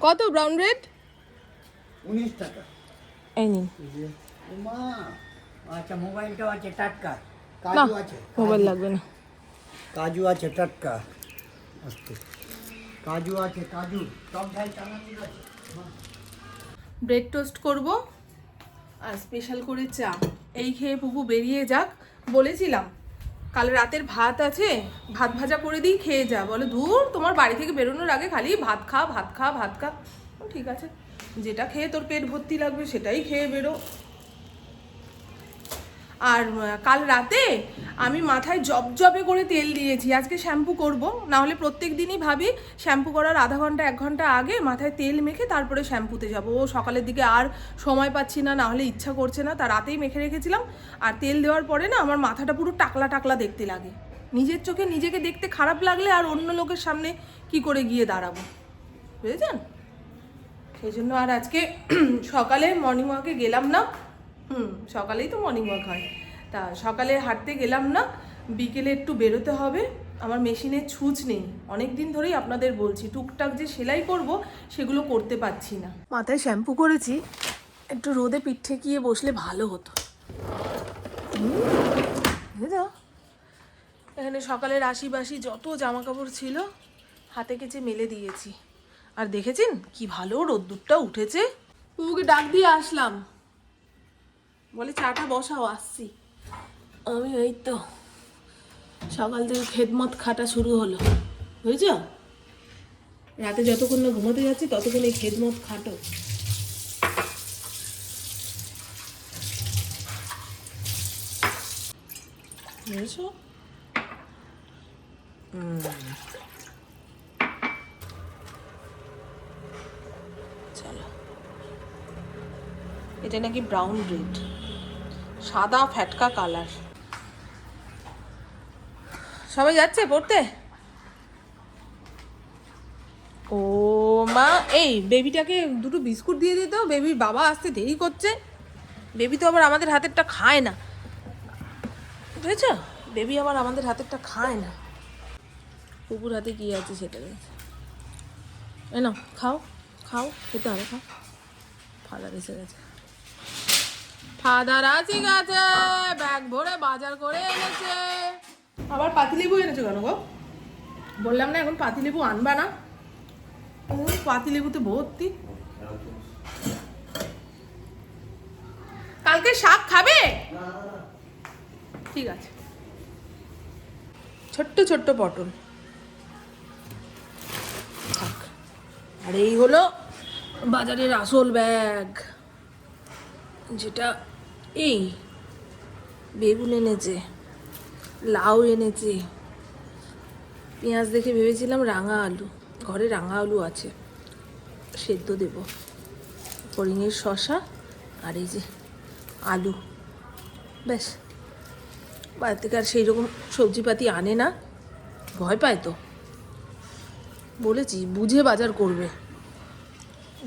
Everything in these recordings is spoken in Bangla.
কত ব্রাউন ব্রেড? 19 টাকা। এই নিন। মা আচ্ছা, মোবাইলটাও আছে টাটকা, না কাজু আছে, মোবাইল লাগবে না। কাজু আছে টাটকা, আস্তে কাজু আছে, কাজু টক ঝাল চানাচুর আছে। ব্রেড টোস্ট করব আর স্পেশাল করে চা। এই খেয়ে পুপু বেরিয়ে যাক। বলেছিলাম কাল রাতের ভাত আছে, ভাত ভাজা করে দিই, খেয়ে যা। বলে ধুর, তোমার বাড়ি থেকে বেরোনোর আগে খালি ভাত খা ভাত খা ভাত খা। ঠিক আছে, যেটা খেয়ে তোর পেট ভর্তি লাগবে সেটাই খেয়ে বেরো। আর কাল রাতে আমি মাথায় জবজবে করে তেল দিয়েছি, আজকে শ্যাম্পু করব। না হলে প্রত্যেক দিনই ভাবি শ্যাম্পু করার আধা ঘন্টা 1 ঘন্টা আগে মাথায় তেল মেখে তারপরে শ্যাম্পুতে যাব। ও সকালের দিকে আর সময় পাচ্ছি না, না হলে ইচ্ছা করছে না, তা রাতেই মেখে রেখেছিলাম। আর তেল দেওয়ার পরে না আমার মাথাটা পুরো টাকলা টাকলা দেখতে লাগে। নিজের চোখে নিজেকে দেখতে খারাপ লাগলে আর অন্য লোকের সামনে কি করে গিয়ে দাঁড়াবো, বুঝেছেন? সেই জন্য আর আজকে সকালে মর্নিং ওয়াকে গেলাম না। সকালেই তো মর্নিং ওয়াক হয়, তা সকালে হাঁটতে গেলাম না। বিকেলে একটু বেরোতে হবে, আমার মেশিনে ছুঁচ নেই। অনেক দিন ধরেই আপনাদের বলছি, টুকটাক যে সেলাই করব সেগুলো করতে পারছি না। মাথায় শ্যাম্পু করেছি, একটু রোদে পিঠ ঠেকিয়ে বসলে ভালো হতো। বুঝেছো, এখানে সকালের আশিবাসি যত জামা কাপড় ছিল হাতে কেচে মেলে দিয়েছি। আর দেখেছেন কি ভালো রোদ্দুরটা উঠেছে। পুকুকে ডাক দিয়ে আসলাম, বলে চাটা বসাও, আসছি। আমি এই তো সকাল থেকে খেদমত খাটা শুরু হলো, বুঝেছ? রাতে যতক্ষণ না ঘুমাতে যাচ্ছি ততক্ষণ এই খেদমত খাটো। বুঝেছ? চলো, এটা নাকি ব্রাউন ব্রেড, সাদা ফ্যাটকা কালার। সবাই যাচ্ছে পড়তে। ও মা, এই বেবিটাকে দুটো বিস্কুট দিয়ে দিত, বেবির বাবা আসতে দেরি করছে। বেবি তো আবার আমাদের হাতেরটা খায় না, বুঝেছ? বেবি আবার আমাদের হাতেরটা খায় না। কুকুর হাতে কি আছে সেটা দেখছে। এ নাও খাও, খাও, খেতে হবে, খাও। ফাদার এসে গেছে, ফাদার আসি গেছে, ব্যাগ ভরে বাজার করে এনেছে। আবার পাতিলেবু এনেছে কেন গো? বললাম না এখন পাতিলেবু আনবা না। পাতিলেবুতে ভর্তি। কালকে শাক খাবে? ঠিক আছে। ছোট্ট ছোট্ট পটল। আর এই হলো বাজারের আসল ব্যাগ, যেটা এই বেগুন এনেছে, লাউ এনেছে, পেঁয়াজ দেখে ভেবেছিলাম রাঙা আলু, ঘরে রাঙা আলু আছে, সেদ্ধ দেব। করিঙের শশা আর এই যে আলু, ব্যাস। বাড়ি থেকে আর সেই রকম সবজিপাতি আনে না, ভয় পায় তো। বলেছি বুঝে বাজার করবে,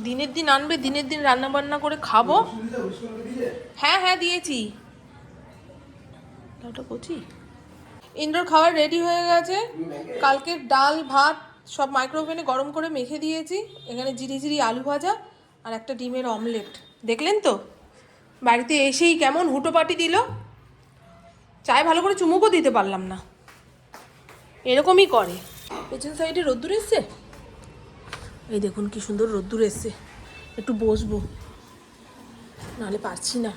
দিনের দিন আনবে, দিনের দিন রান্না বান্না করে খাবো। হ্যাঁ হ্যাঁ দিয়েছি। ওটা কচি। ইন্দ্রর খাবার রেডি হয়ে গেছে। কালকে ডাল ভাত সব মাইক্রোওভেনে গরম করে মেখে দিয়েছি। এখানে ঝিরিঝিরি আলু ভাজা আর একটা ডিমের অমলেট। দেখলেন তো বাড়িতে এসেই কেমন হুটোপাটি দিল। চায় ভালো করে চুমুকও দিতে পারলাম না, এরকমই করে। পেছন সাইডে রোদ্দুর এসছে, এই দেখুন কি সুন্দর রোদ্দুর এসছে। একটু বসবো, নাহলে পারছি না।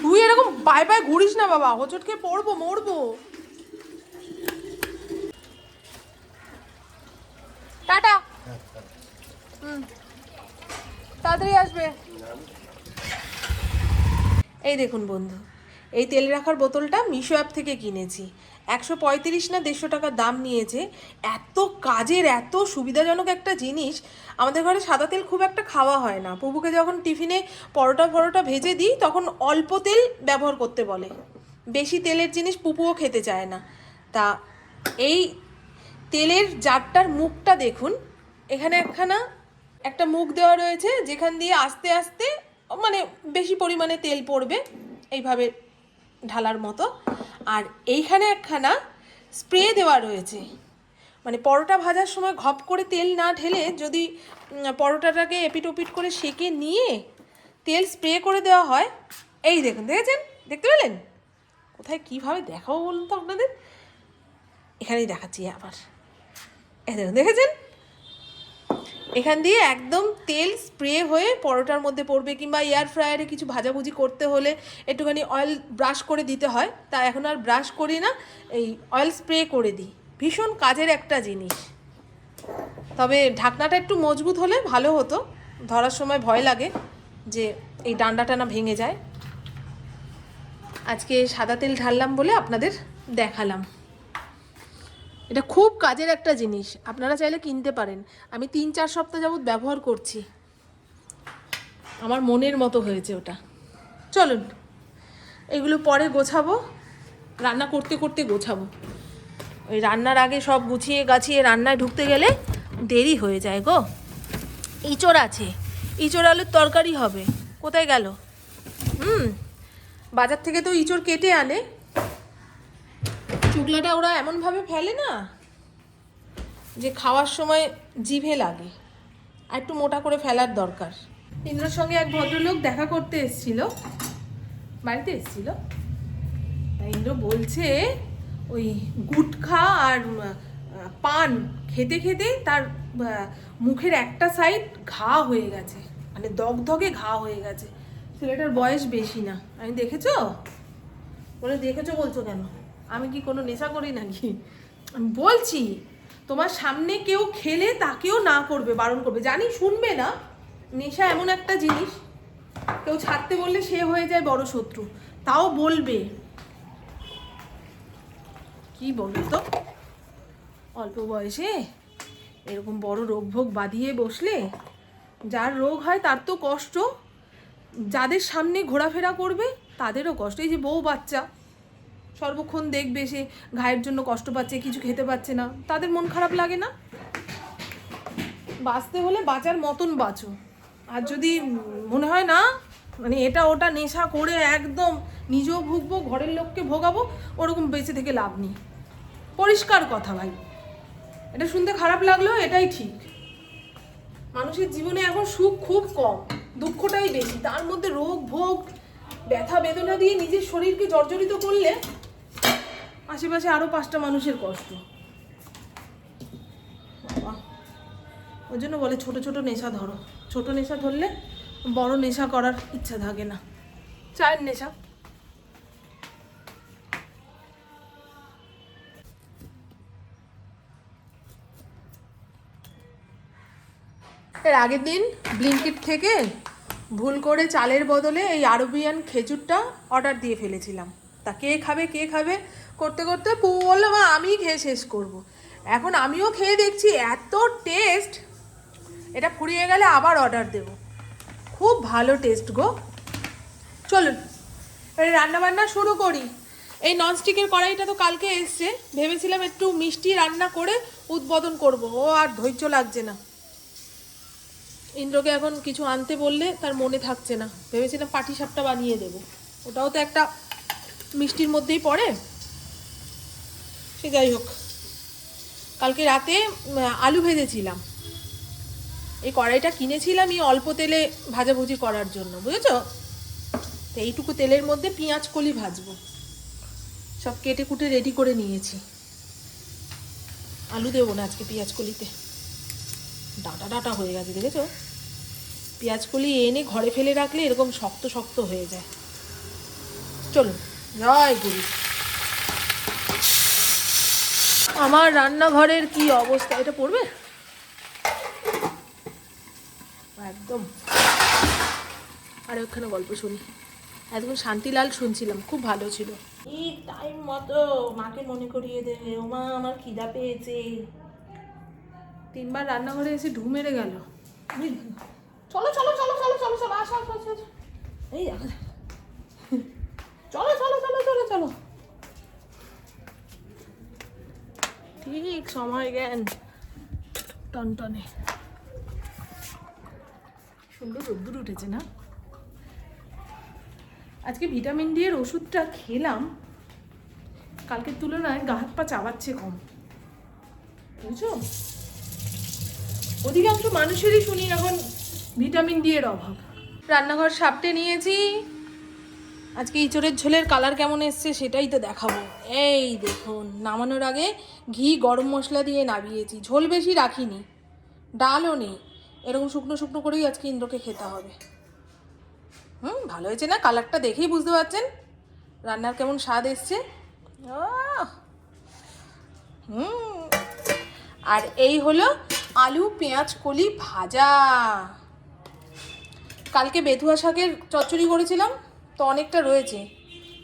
তুই এরকম পায়ে পায়ে ঘুরিস না বাবা, হোঁচট খেয়ে পড়বো, মরবো। টাটা। তাড়াতাড়ি আসবে। এই দেখুন বন্ধু, এই তেল রাখার বোতলটা মিশো অ্যাপ থেকে কিনেছি। 135 না 150 টাকা দাম নিয়েছে। এত কাজের, এত সুবিধাজনক একটা জিনিস। আমাদের ঘরে সাদা তেল খুব একটা খাওয়া হয় না। প্রভুকে যখন টিফিনে পরোটা ভেজে দিই তখন অল্প তেল ব্যবহার করতে বলে, বেশি তেলের জিনিস পুপুও খেতে চায় না। তা এই তেলের জারটার মুখটা দেখুন, এখানে একটা মুখ দেওয়া রয়েছে যেখান দিয়ে আস্তে আস্তে মানে বেশি পরিমাণে তেল পড়বে এইভাবে ঢালার মতো। আর এইখানে একখানা স্প্রে দেওয়া রয়েছে, মানে পরোটা ভাজার সময় ঘপ করে তেল না ঢেলে যদি পরোটাটাকে এপিট ওপিট করে সেঁকে নিয়ে তেল স্প্রে করে দেওয়া হয়। এই দেখুন, দেখেছেন, দেখতে পেলেন? কোথায় কীভাবে দেখাবো বলুন তো আপনাদের, এখানেই দেখাচ্ছি আবার। এই দেখুন, দেখেছেন? এখান দিয়ে একদম তেল স্প্রে হয়ে পরোটার মধ্যে পড়বে, কিংবা এয়ার ফ্রায়ারে কিছু ভাজাভুজি করতে হলে একটুখানি অয়েল ব্রাশ করে দিতে হয়, তা এখন আর ব্রাশ করি না, এই অয়েল স্প্রে করে দিই। ভীষণ কাজের একটা জিনিস, তবে ঢাকনাটা একটু মজবুত হলে ভালো হতো, ধরার সময় ভয় লাগে যে এই ডান্ডাটা না ভেঙে যায়। আজকে সাদা তেল ঢাললাম বলে আপনাদের দেখালাম। এটা খুব কাজের একটা জিনিস, আপনারা চাইলে কিনতে পারেন। আমি 3-4 সপ্তাহ যাবত ব্যবহার করছি, আমার মনের মতো হয়েছে ওটা। চলুন এগুলো পরে গোছাবো, রান্না করতে করতে গোছাবো। ওই রান্নার আগে সব গুছিয়ে গাছিয়ে রান্নায় ঢুকতে গেলে দেরি হয়ে যায় গো। ইঁচড় আছে, ইঁচড় আলুর তরকারি হবে। কোথায় গেল? বাজার থেকে তো ইঁচড় কেটে আনে, চুগলাটা ওরা এমনভাবে ফেলে না যে খাওয়ার সময় জিভে লাগে, আর একটু মোটা করে ফেলার দরকার। ইন্দ্রর সঙ্গে এক ভদ্রলোক দেখা করতে এসেছিল, বাড়িতে এসেছিল। তাই ইন্দ্র বলছে ওই গুটখা আর পান খেতে খেতে তার মুখের একটা সাইড ঘা হয়ে গেছে, মানে দগদগে ঘা হয়ে গেছে। ছেলেটার বয়স বেশি না। আমি দেখেছো বলে, দেখেছো বলছো কেন? আমি কি কোনো নেশা করি নাকি? আমি বলছি তোমার সামনে কেউ খেলে তাকেও না করবে, বারণ করবে, জানি শুনবে না। নেশা এমন একটা জিনিস, কেউ ছাড়তে বললে সে হয়ে যায় বড় শত্রু, তাও বলবে। কি বলবো তো, অল্প বয়সে এরকম বড় রোগ ভোগ বাঁধিয়ে বসলে যার রোগ হয় তার তো কষ্ট, যাদের সামনে ঘোরাফেরা করবে তাদেরও কষ্ট। এই যে বউ বাচ্চা সর্বক্ষণ দেখবে সে ঘায়ের জন্য কষ্ট পাচ্ছে, কিছু খেতে পাচ্ছে না, তাদের মন খারাপ লাগে না? বাঁচতে হলে বাঁচার মতন বাঁচো। আর যদি মনে হয় না মানে এটা ওটা নেশা করে একদম নিজেও ভুগবো ঘরের লোককে ভোগাবো, ওরকম বেঁচে থেকে লাভ নেই। পরিষ্কার কথা ভাই, এটা শুনতে খারাপ লাগলেও এটাই ঠিক। মানুষের জীবনে এখন সুখ খুব কম, দুঃখটাই বেশি, তার মধ্যে রোগ ভোগ ব্যথা বেদনা দিয়ে নিজের শরীরকে জর্জরিত করলে আশেপাশে আরো 5টা মানুষের কষ্ট। ওই জন্য বলে ছোট ছোট নেশা ধরো, ছোট নেশা ধরলে বড় নেশা করার ইচ্ছা থাকে না। চায়ের নেশা, এর আগের দিন ব্লিঙ্কিট থেকে ভুল করে চালের বদলে এই আরবিয়ান খেজুরটা অর্ডার দিয়ে ফেলেছিলাম। তা কে খাবে কে খাবে করতে করতে বললাম আমি খেয়ে শেষ করব। এখন আমিও খেয়ে দেখছি এত টেস্ট, এটা ফুরিয়ে গেলে আবার অর্ডার দেব। খুব ভালো টেস্ট গো। চলুন এবারে রান্নাবান্না শুরু করি। এই ননস্টিকের কড়াইটা তো কালকে এসছে, ভেবেছিলাম একটু মিষ্টি রান্না করে উদ্বোধন করব, ও আর ধৈর্য লাগছে না। ইন্দ্রকে এখন কিছু আনতে বললে তার মনে থাকছে না, ভেবেছিলাম পাটিসাপটা বানিয়ে দেব, ওটাও তো একটা মিষ্টির মধ্যেই পড়ে। সে যাই হোক, কালকে রাতে আলু ভেজেছিলাম। এই কড়াইটা কিনেছিলাম এই অল্প তেলে ভাজাভুজি করার জন্য, বুঝেছো? তো এইটুকু তেলের মধ্যে পেঁয়াজ কলি ভাজবো, সব কেটে কুটে রেডি করে নিয়েছি। আলু দেবো না আজকে পেঁয়াজ কলিতে, ডাটা ডাটা হয়ে গেছে দেখেছো? পেঁয়াজ কলি এনে ঘরে ফেলে রাখলে এরকম শক্ত শক্ত হয়ে যায়। চলুন, জয় গুরু। আমার রান্নাঘরের কি অবস্থা, এটা পড়বে একদম। আরে ওখানে গল্প শুনি, একদম শান্তিলাল শুনছিলাম, খুব ভালো ছিল। এই টাইম মতো মাকে মনে করিয়ে দে, ও মা আমার খিদা পেয়েছে। 3বার রান্নাঘরে এসে ঢু মেরে গেল। চলো চলো চলো চলো চলো চলো, আসো আসো আসো, এই দেখো, চলো চলো চলো চলো চলো। ঠিক সময় জ্ঞান টনটনে। সুন্দর রোদ্দুর উঠেছে না? আজকে ভিটামিন ডি এর ওষুধটা খেলাম, কালকের তুলনায় গা হাত পা চাবাচ্ছে কম, বুঝছো? অধিকাংশ মানুষেরই শুনি এখন ভিটামিন ডি এর অভাব। রান্নাঘর সাপটে নিয়েছি, আজকে ইঁচড়ের ঝোলের কালার কেমন এসছে সেটাই তো দেখাবো। এই দেখুন, নামানোর আগে ঘি গরম মশলা দিয়ে নামিয়েছি, ঝোল বেশি রাখিনি, ডালও নেই, এরকম শুকনো শুকনো করেই আজকে ইন্দ্রকে খেতে হবে। ভালো হয়েছে না? কালারটা দেখেই বুঝতে পারছেন রান্নার কেমন স্বাদ এসছে। আর এই হলো আলু পেঁয়াজ কলি ভাজা। কালকে বেথুয়া শাকের চচ্চড়ি করেছিলাম, তো অনেকটা রয়েছে,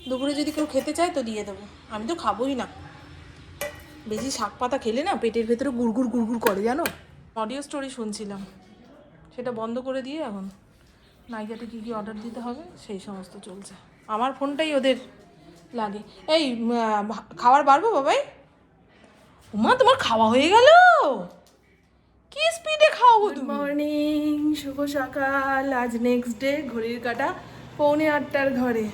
দুপুরে যদি কেউ খেতে চায় তো দিয়ে দেবো, আমি তো খাবোই না। বেশি শাক পাতা খেলে না পেটের ভেতরে গুড়গুড় গুড়গুড় করে, জানো? অডিও স্টোরি শুনছিলাম, সেটা বন্ধ করে দিয়ে এখন নাইকাতে কী কী অর্ডার দিতে হবে সেই সমস্ত চলছে। আমার ফোনটাই ওদের লাগে। এই খাবার বাড়বো বাবাই? উমা, তোমার খাওয়া হয়ে গেল? কি স্পিডে খাও গো তুমি! মর্নিং, শুভ সকাল। আজ নেক্সট ডে, ঘড়ির কাঁটা 7:45 ঘরে।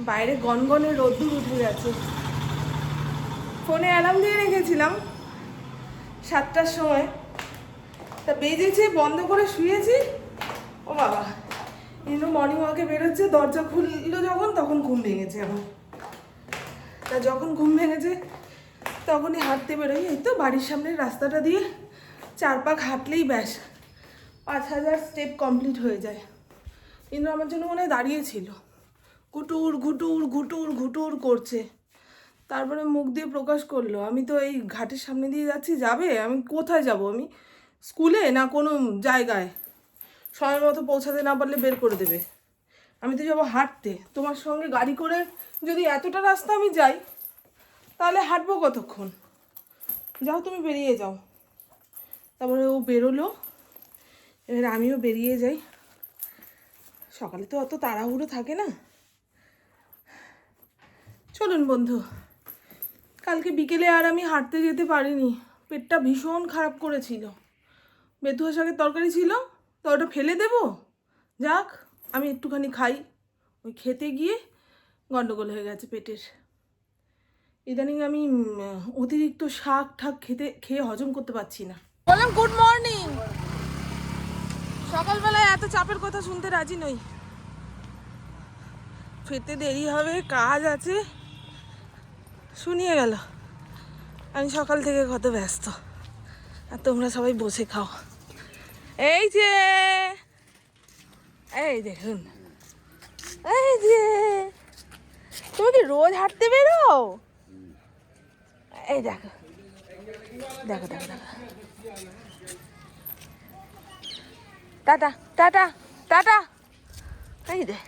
বাইরে গনগনে রোদ্দুর উঠে গেছে। ফোনে অ্যালার্ম দিয়ে রেখেছিলাম 7টার সময়, তা বেজেছে, বন্ধ করে শুয়েছি। ও বাবা, কিন্তু মর্নিং ওয়াকে বেরোচ্ছে, দরজা খুললো যখন তখন ঘুম ভেঙেছে আমার। তা যখন ঘুম ভেঙেছে তখনই হাঁটতে বেরোই। এই তো বাড়ির সামনের রাস্তাটা দিয়ে 4 পাক হাঁটলেই ব্যাস 5000 স্টেপ কমপ্লিট হয়ে যায়। কিন্তু আমার জন্য মনে হয় দাঁড়িয়েছিল, ঘুটুর ঘুটুর ঘুটুর ঘুটুর করছে। তারপরে মুখ দিয়ে প্রকাশ করলো, আমি তো এই ঘাটের সামনে দিয়ে যাচ্ছি। যাবে? আমি কোথায় যাব? আমি স্কুলে না কোনো জায়গায়? সময় মতো পৌঁছাতে না পারলে বের করে দেবে। আমি তো যাবো হাঁটতে। তোমার সঙ্গে গাড়ি করে যদি এতটা রাস্তা আমি যাই তাহলে হাঁটবো কতক্ষণ? যাও, তুমি বেরিয়ে যাও। তারপরে ও বেরোলো, এবার আমিও বেরিয়ে যাই। সকালে তো অত তাড়াহুড়ো থাকে না। চলুন বন্ধু, কালকে বিকেলে আর আমি হাঁটতে যেতে পারিনি, পেটটা ভীষণ খারাপ করেছিল। বেথুয়া শাকের তরকারি ছিল, তো ওটা ফেলে দেবো, যাক আমি একটুখানি খাই। ওই খেতে গিয়ে গন্ডগোল হয়ে গেছে পেটের। ইদানিং আমি অতিরিক্ত শাক ঠাক খেয়ে হজম করতে পারছি না। বললাম গুড মর্নিং। সকালবেলায় এত চাপের কথা শুনতে রাজি নই। ফিরতে দেরি হবে, কাজ আছে, শুনিয়ে গেল। আমি সকাল থেকে কত ব্যস্ত, আর তোমরা সবাই বসে খাও। এই যে, এই দেখুন, এই যে, তুমি কি রোজ হাঁটতে বেরো? এই দেখো দেখো দেখো দেখো, টাটা টাটা টাটা। এই দেখ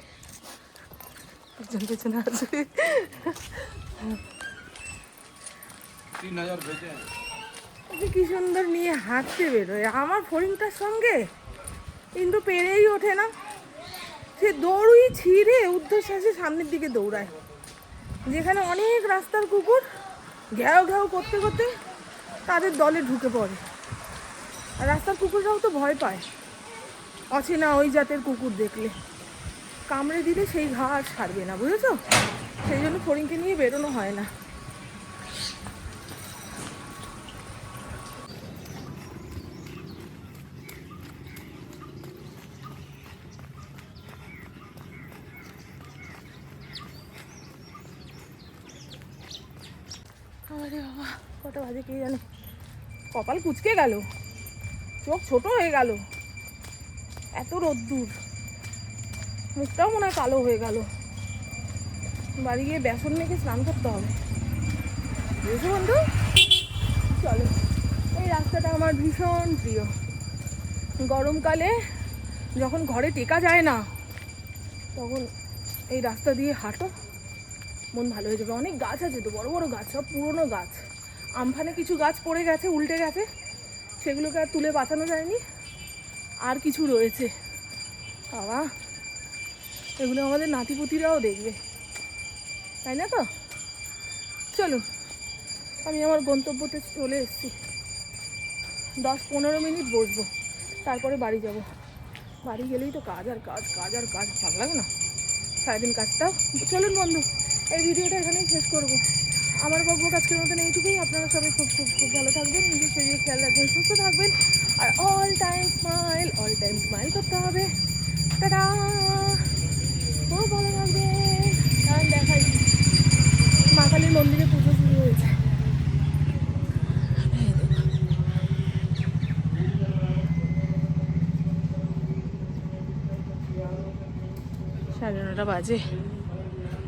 পেছন পেছনে আছে। 3000 বেচে কি সুন্দর নিয়ে হাঁটতে বেরোয় আমার ফড়িংটার সঙ্গে, কিন্তু পেরেই ওঠে না। সে দৌড়ই ছিঁড়ে ঊর্ধ্বশ্বাসে সামনের দিকে দৌড়ায়, যেখানে অনেক রাস্তার কুকুর ঘ্যাও ঘ্যাও করতে করতে তাদের দলে ঢুকে পড়ে। আর রাস্তার কুকুররাও তো ভয় পায় অচেনা ওই জাতের কুকুর দেখলে, কামড়ে দিলে সেই ঘা আর ছাড়বে না, বুঝেছো? সেই জন্য ফড়িংকে নিয়ে বেরোনো হয় না। আরে বাবা, কটা বাজে কে জানে। কপাল কুঁচকে গেল, চোখ ছোট হয়ে গেল, এত রোদ্দুর। মুখটাও মনে হয় কালো হয়ে গেল। বাড়ি গিয়ে বেসন মেখে স্নান করতে হবে, বুঝছো বন্ধু? চলো, এই রাস্তাটা আমার ভীষণ প্রিয়। গরমকালে যখন ঘরে টেকা যায় না, তখন এই রাস্তা দিয়ে হাঁটো, মন ভালো হয়ে যাবে। অনেক গাছ আছে তো, বড় বড় গাছ, সব পুরনো গাছ। আমফানে কিছু গাছ পড়ে গেছে, উল্টে গেছে, সেগুলোকে আর তুলে বাঁচানো যায়নি। আর কিছু রয়েছে, বাবা, এগুলো আমাদের নাতিপুতিরাও দেখবে, তাই না? তো চলুন, আমি আমার গন্তব্যতে চলে এসেছি। 10-15 মিনিট বসবো, তারপরে বাড়ি যাব। বাড়ি গেলেই তো কাজ আর কাজ, কাজ আর কাজ, ভালো লাগে না সারাদিন কাজটাও। চলুন বন্ধু, এই ভিডিওটা এখানেই শেষ করবো। আমার বকবক আজকের মতন এইটুকুই। আপনারা সবাই খুব খুব খুব ভালো থাকবেন, নিজের শরীরে খেয়াল রাখবেন, সুস্থ থাকবেন, আর অল টাইম স্মাইল করতে হবে। টাটা, খুব ভালো থাকবেন। কারণ দেখাই মা কালীর মন্দিরে পুজো শুরু হয়েছে। 9:30 বাজে।